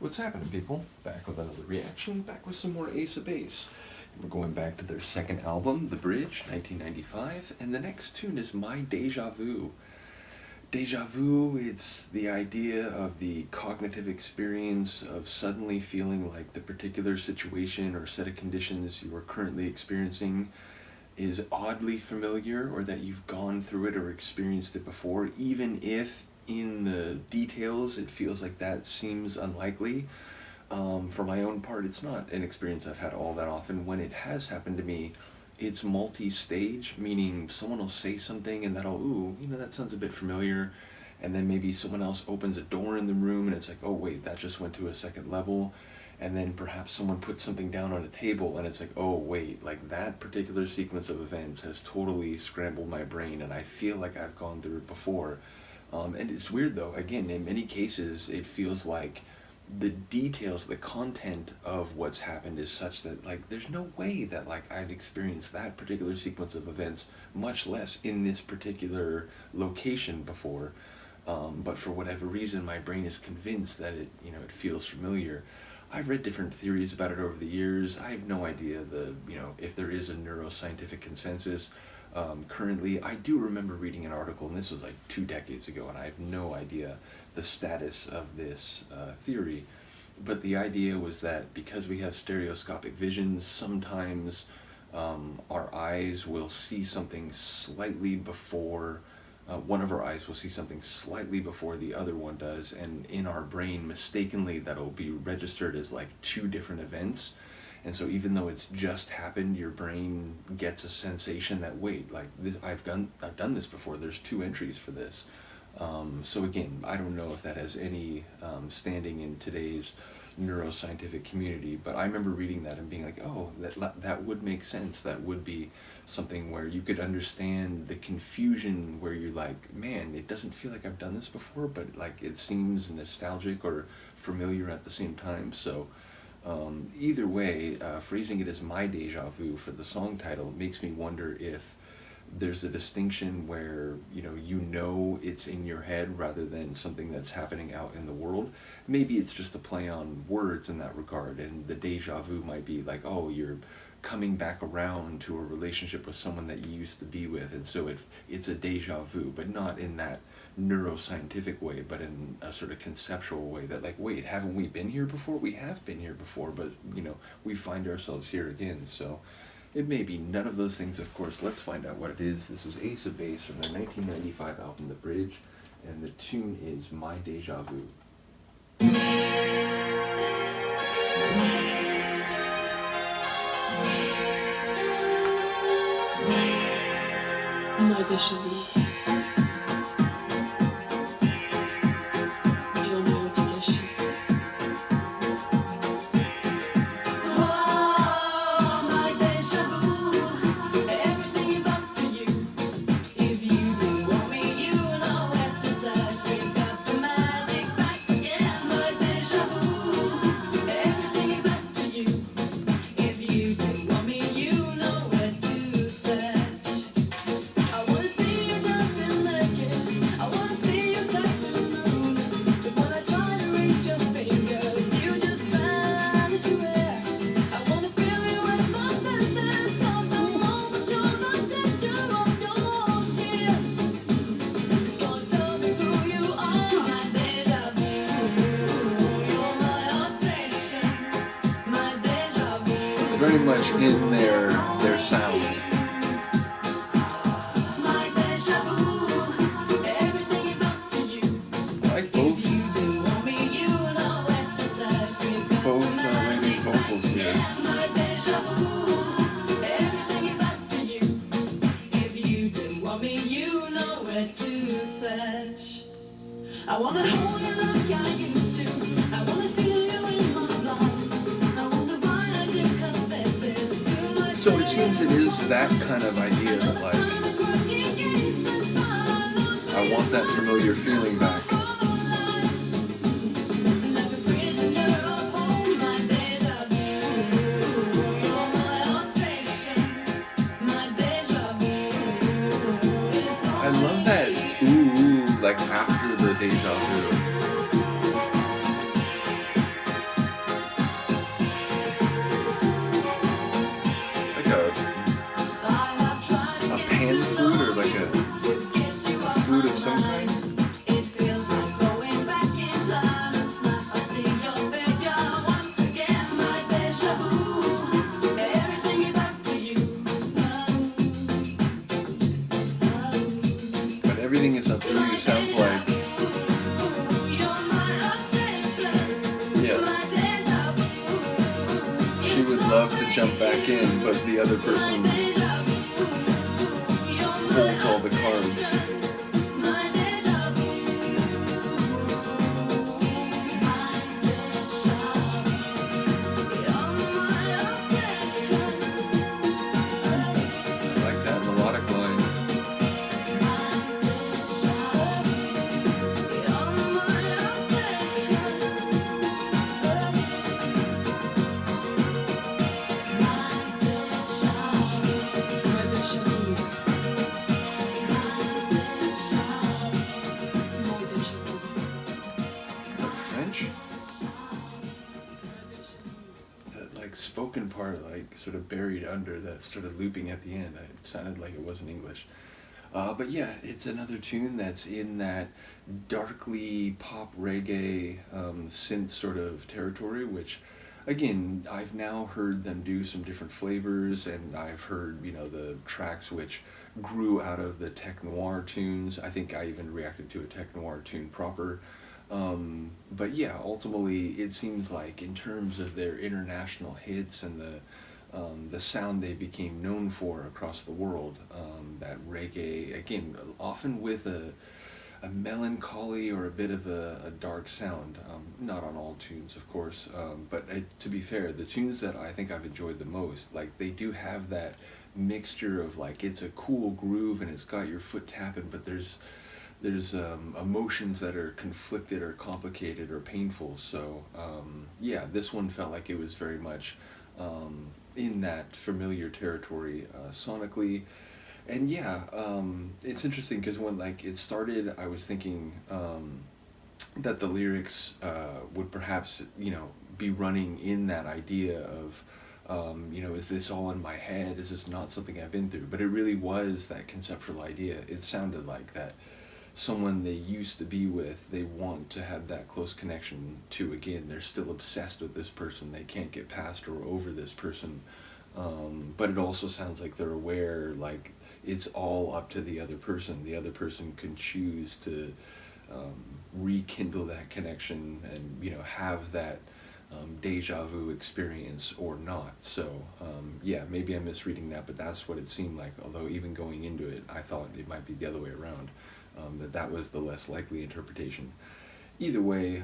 What's happening, people? Back with another reaction, back with some more Ace of Base. We're going back to their second album, The Bridge, 1995, and the next tune is My Deja Vu. Deja vu, it's the idea of the cognitive experience of suddenly feeling like the particular situation or set of conditions you are currently experiencing is oddly familiar, or that you've gone through it or experienced it before, even if in the details it feels like that seems unlikely. For my own part, it's not an experience I've had all that often. When it has happened to me, it's multi-stage, meaning someone will say something and that'll, ooh, that sounds a bit familiar. And then maybe someone else opens a door in the room and it's like, oh wait, that just went to a second level. And then perhaps someone puts something down on a table and it's like, oh wait, like that particular sequence of events has totally scrambled my brain and I feel like I've gone through it before. And it's weird though, again, in many cases it feels like the details, the content of what's happened is such that like there's no way that like I've experienced that particular sequence of events, much less in this particular location before. But for whatever reason my brain is convinced that it feels familiar. I've read different theories about it over the years. I have no idea if there is a neuroscientific consensus. Currently, I do remember reading an article, and this was like 2 decades ago, and I have no idea the status of this theory. But the idea was that because we have stereoscopic vision, sometimes our eyes will see something slightly before, one of our eyes will see something slightly before the other one does, and in our brain, mistakenly, that'll be registered as like 2 different events. And so even though it's just happened, your brain gets a sensation that, wait, like this, I've done this before, there's 2 entries for this. So again, I don't know if that has any standing in today's neuroscientific community, but I remember reading that and being like, oh, that would make sense. That would be something where you could understand the confusion where you're like, man, it doesn't feel like I've done this before, but like it seems nostalgic or familiar at the same time. So either way, phrasing it as My Deja Vu for the song title makes me wonder if there's a distinction where it's in your head rather than something that's happening out in the world. Maybe it's just a play on words in that regard, and the deja vu might be like, oh, you're coming back around to a relationship with someone that you used to be with, and so it's a deja vu, but not in that neuroscientific way, but in a sort of conceptual way that like, wait, haven't we been here before? We have been here before, but we find ourselves here again. So it may be none of those things, of course. Let's find out what it is. This is Ace of Base from their 1995 album, The Bridge, and the tune is My Deja Vu. My Déjà Vu. Very much in their sound. I like both Randy's vocals here. I wanna hold you like I used to. I wanna feel you in my blood. I wonder why I didn't confess this. So it seems it is that kind of idea that like, I want that familiar feeling back. I love that ooh, like after the deja vu. love to jump back in, but the other person holds all the cards. I like that melodic line. Is that French? That like spoken part, like sort of buried under that started looping at the end. It sounded like it wasn't English. But yeah, it's another tune that's in that darkly pop reggae synth sort of territory, which again, I've now heard them do some different flavors, and I've heard, you know, the tracks which grew out of the tech noir tunes. I think I even reacted to a tech noir tune proper. But yeah, ultimately, it seems like in terms of their international hits and the sound they became known for across the world, that reggae, again, often with a melancholy or a bit of a dark sound. Not on all tunes, of course, but to be fair, the tunes that I think I've enjoyed the most, like they do have that mixture of like it's a cool groove and it's got your foot tapping, but there's emotions that are conflicted or complicated or painful. So yeah, this one felt like it was very much in that familiar territory sonically. And yeah, it's interesting because when like it started, I was thinking that the lyrics would perhaps, you know, be running in that idea of you know, is this all in my head? Is this not something I've been through? But it really was that conceptual idea. It sounded like that someone they used to be with, they want to have that close connection to again. They're still obsessed with this person. They can't get past or over this person. But it also sounds like they're aware, like it's all up to the other person. The other person can choose to rekindle that connection and, you know, have that deja vu experience or not. So yeah, maybe I'm misreading that, but that's what it seemed like. Although even going into it, I thought it might be the other way around, that was the less likely interpretation. Either way,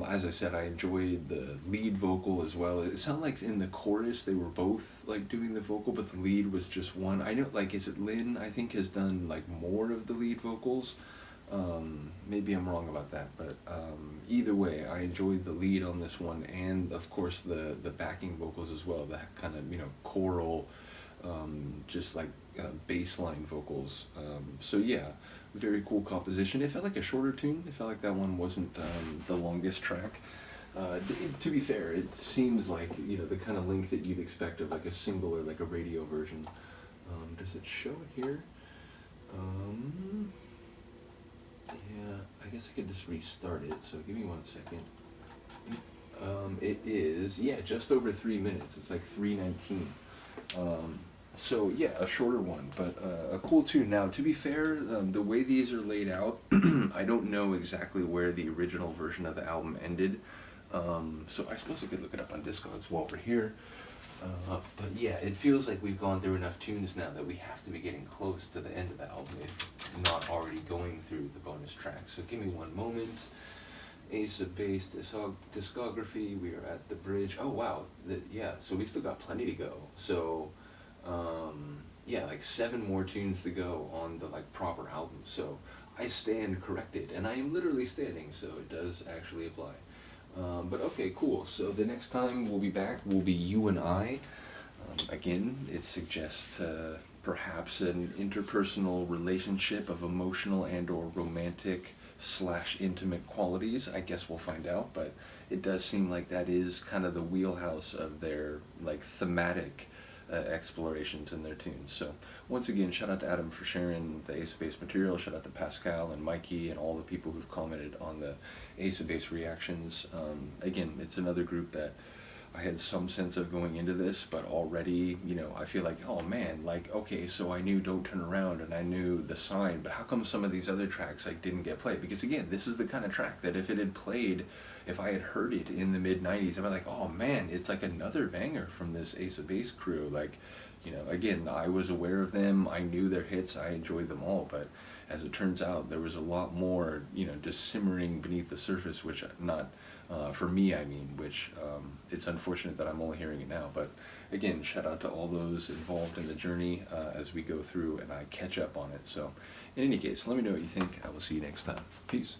as I said, I enjoyed the lead vocal as well. It sounded like in the chorus they were both like doing the vocal, but the lead was just one. I know, like, is it Lynn, I think, has done like more of the lead vocals. Maybe I'm wrong about that, but either way, I enjoyed the lead on this one, and of course the backing vocals as well, that kind of, you know, choral, just like bassline vocals. So yeah, very cool composition. It felt like a shorter tune. It felt like that one wasn't the longest track. To be fair, it seems like, you know, the kind of length that you'd expect of like a single or like a radio version. Does it show it here? Yeah, I guess I could just restart it, so give me 1 second. It is, yeah, just over 3 minutes. It's like 3:19. So yeah, a shorter one, but a cool tune. Now, to be fair, the way these are laid out, I don't know exactly where the original version of the album ended. So I suppose I could look it up on Discogs while we're here. But yeah, it feels like we've gone through enough tunes now that we have to be getting close to the end of the album, if not already going through the bonus track. So give me one moment. Ace of Base discography, we are at the bridge. Oh wow, yeah, so we still got plenty to go. So yeah, like 7 more tunes to go on the like proper album. So I stand corrected, and I am literally standing, so it does actually apply. But okay, cool. So the next time we'll be back will be You and I. Again, it suggests perhaps an interpersonal relationship of emotional and or romantic / intimate qualities. I guess we'll find out, but it does seem like that is kind of the wheelhouse of their like thematic explorations in their tunes. So once again, shout out to Adam for sharing the Ace of Base material. Shout out to Pascal and Mikey and all the people who've commented on the Ace of Base reactions. Again, it's another group that I had some sense of going into this, but already, you know, I feel like, oh man, like, okay, so I knew Don't Turn Around and I knew The Sign, but how come some of these other tracks like didn't get played? Because again, this is the kind of track that if it had played if I had heard it in the mid-90s, I'd be like, oh man, it's like another banger from this Ace of Base crew. Like, you know, again, I was aware of them, I knew their hits, I enjoyed them all, but as it turns out, there was a lot more, you know, just simmering beneath the surface, which not, for me, I mean, which it's unfortunate that I'm only hearing it now. But again, shout out to all those involved in the journey as we go through and I catch up on it. So in any case, let me know what you think. I will see you next time. Peace.